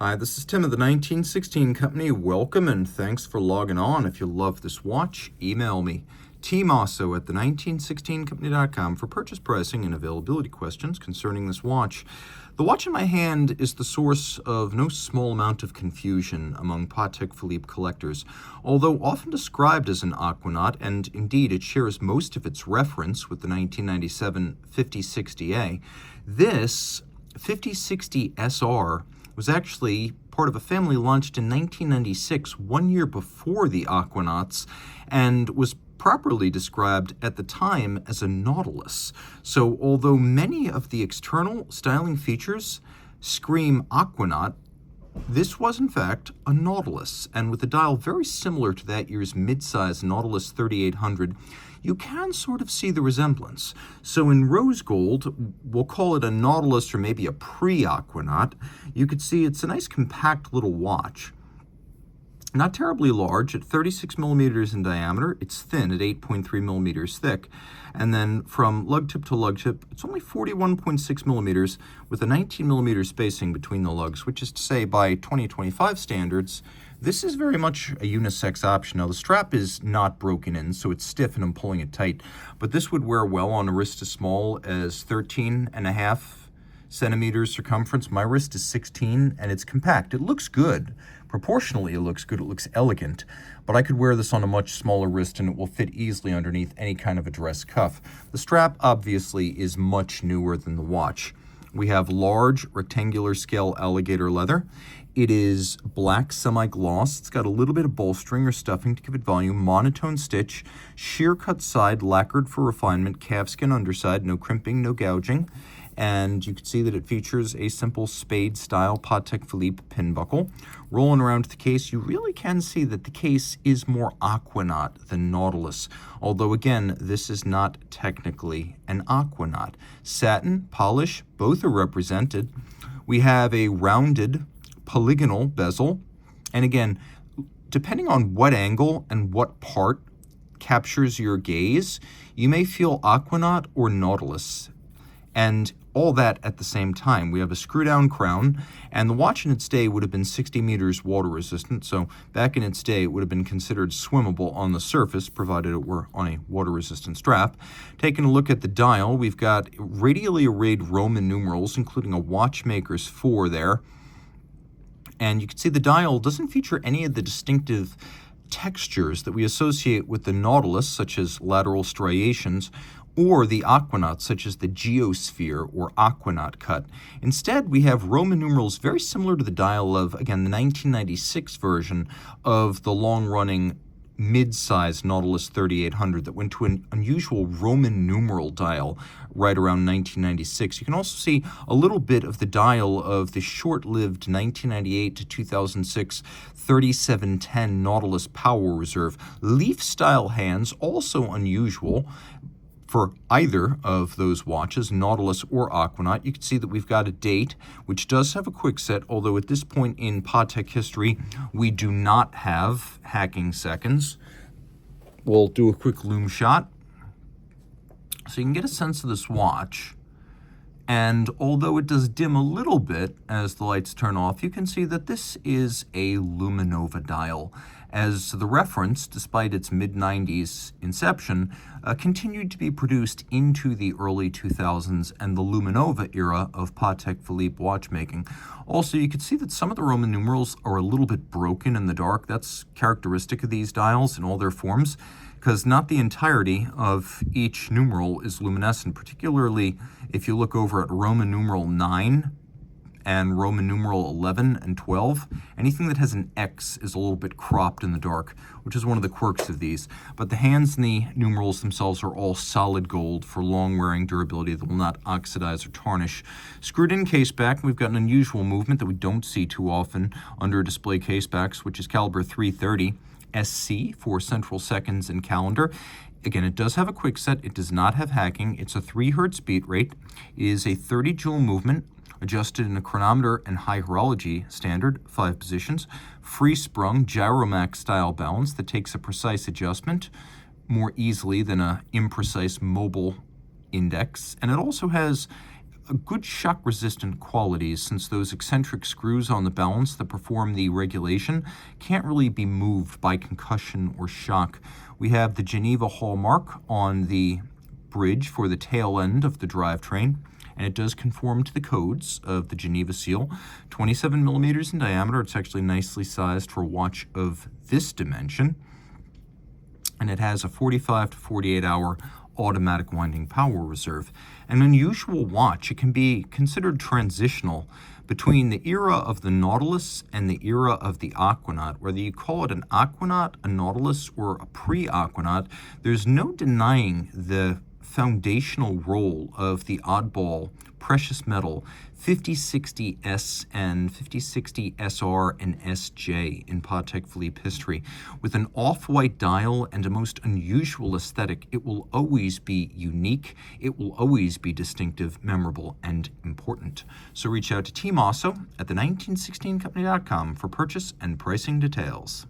Hi, this is Tim of the 1916 Company. Welcome and thanks for logging on. If you love this watch, email me, Team Mosso at the1916company.com for purchase pricing and availability questions concerning this watch. The watch in my hand is the source of no small amount of confusion among Patek Philippe collectors. Although often described as an aquanaut, and indeed it shares most of its reference with the 1997 5060A, this 5060SR was actually part of a family launched in 1996, 1 year before the Aquanauts, and was properly described at the time as a Nautilus. So although many of the external styling features scream Aquanaut, this was in fact a Nautilus, and with a dial very similar to that year's mid-size Nautilus 3800, you can sort of see the resemblance. So in rose gold, we'll call it a Nautilus or maybe a pre-Aquanaut. You could see it's a nice compact little watch. Not terribly large, at 36 millimeters in diameter. It's thin at 8.3 millimeters thick. And then from lug tip to lug tip, it's only 41.6 millimeters with a 19 millimeter spacing between the lugs, which is to say by 2025 standards, this is very much a unisex option. Now the strap is not broken in, so it's stiff and I'm pulling it tight, but this would wear well on a wrist as small as 13.5 centimeters circumference. My wrist is 16 and it's compact. It looks good. Proportionally, it looks good. It looks elegant, but I could wear this on a much smaller wrist and it will fit easily underneath any kind of a dress cuff. The strap obviously is much newer than the watch. We have large rectangular scale alligator leather. It is black semi-gloss. It's got a little bit of bolstering or stuffing to give it volume, monotone stitch, sheer cut side, lacquered for refinement, calfskin underside, no crimping, no gouging. And you can see that it features a simple spade-style Patek Philippe pin buckle. Rolling around the case, you really can see that the case is more Aquanaut than Nautilus, although again, this is not technically an Aquanaut. Satin, polish, both are represented. We have a rounded polygonal bezel, and again, depending on what angle and what part captures your gaze, you may feel Aquanaut or Nautilus, and all that at the same time. We have a screw-down crown, and the watch in its day would have been 60 meters water-resistant, so back in its day it would have been considered swimmable on the surface, provided it were on a water-resistant strap. Taking a look at the dial, we've got radially arrayed Roman numerals, including a watchmaker's 4 there, and you can see the dial doesn't feature any of the distinctive textures that we associate with the Nautilus, such as lateral striations, or the Aquanaut, such as the geosphere or Aquanaut cut. Instead, we have Roman numerals very similar to the dial of, again, the 1996 version of the long-running mid-size Nautilus 3800 that went to an unusual Roman numeral dial right around 1996. You can also see a little bit of the dial of the short-lived 1998 to 2006 3710 Nautilus Power Reserve. Leaf-style hands, also unusual for either of those watches, Nautilus or Aquanaut. You can see that we've got a date, which does have a quick set, although at this point in Patek history, we do not have hacking seconds. We'll do a quick loom shot, so you can get a sense of this watch. And although it does dim a little bit as the lights turn off, you can see that this is a Luminova dial, as the reference, despite its mid-90s inception, continued to be produced into the early 2000s and the Luminova era of Patek Philippe watchmaking. Also, you can see that some of the Roman numerals are a little bit broken in the dark. That's characteristic of these dials in all their forms, because not the entirety of each numeral is luminescent, particularly if you look over at Roman numeral 9 and Roman numeral 11 and 12. Anything that has an X is a little bit cropped in the dark, which is one of the quirks of these. But the hands and the numerals themselves are all solid gold for long-wearing durability that will not oxidize or tarnish. Screwed-in case back, we've got an unusual movement that we don't see too often under display case backs, which is caliber 330. SC for central seconds and calendar. Again, it does have a quick set. It does not have hacking. It's a 3 hertz beat rate. It is a 30 joule movement adjusted in a chronometer and high horology standard, 5 positions. Free sprung gyromax style balance that takes a precise adjustment more easily than a imprecise mobile index. And it also has good shock-resistant qualities, since those eccentric screws on the balance that perform the regulation can't really be moved by concussion or shock. We have the Geneva hallmark on the bridge for the tail end of the drivetrain, and it does conform to the codes of the Geneva seal. 27 millimeters in diameter. It's actually nicely sized for a watch of this dimension, and it has a 45 to 48 hour automatic winding power reserve. An unusual watch. It can be considered transitional between the era of the Nautilus and the era of the Aquanaut. Whether you call it an Aquanaut, a Nautilus, or a pre-Aquanaut, there's no denying the foundational role of the oddball precious metal 5060S and 5060SR and SJ in Patek Philippe history. With an off-white dial and a most unusual aesthetic, it will always be unique, it will always be distinctive, memorable, and important. So reach out to Team Mosso at the 1916company.com for purchase and pricing details.